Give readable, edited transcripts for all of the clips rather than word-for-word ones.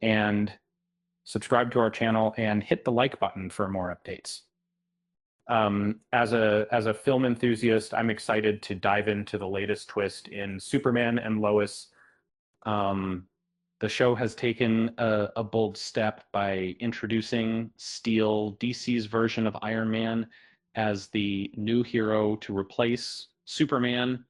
and subscribe to our channel and hit the like button for more updates. As a film enthusiast, I'm excited to dive into the latest twist in Superman and Lois. The show has taken a bold step by introducing Steel, DC's version of Iron Man, as the new hero to replace Superman.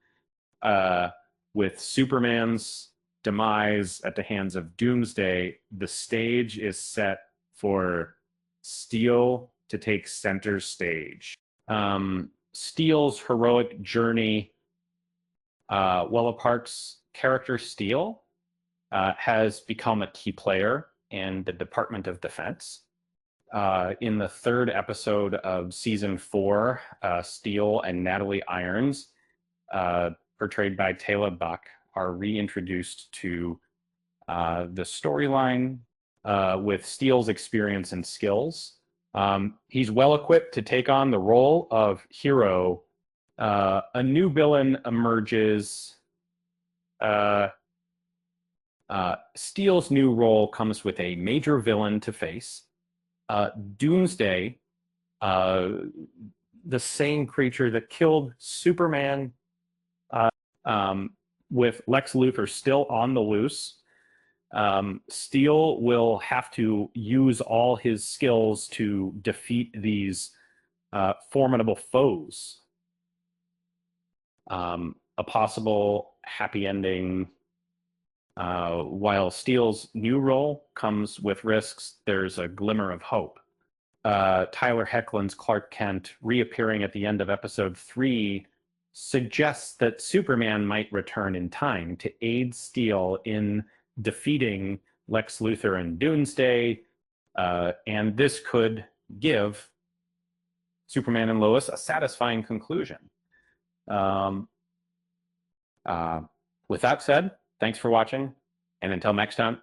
With Superman's demise at the hands of Doomsday, the stage is set for Steel to take center stage. Steel's heroic journey, Willa Park's character Steel, has become a key player in the Department of Defense. In the third episode of season 4, Steel and Natalie Irons, portrayed by Taylor Buck, are reintroduced to the storyline with Steele's experience and skills. He's well equipped to take on the role of hero. A new villain emerges. Steele's new role comes with a major villain to face. Doomsday, the same creature that killed Superman, with Lex Luthor still on the loose. Steel will have to use all his skills to defeat these formidable foes. A possible happy ending. While Steele's new role comes with risks, there's a glimmer of hope. Tyler Hoechlin's Clark Kent reappearing at the end of episode 3 suggests that Superman might return in time to aid Steel in defeating Lex Luthor and Doomsday, and this could give Superman and Lois a satisfying conclusion. With that said, thanks for watching, and until next time,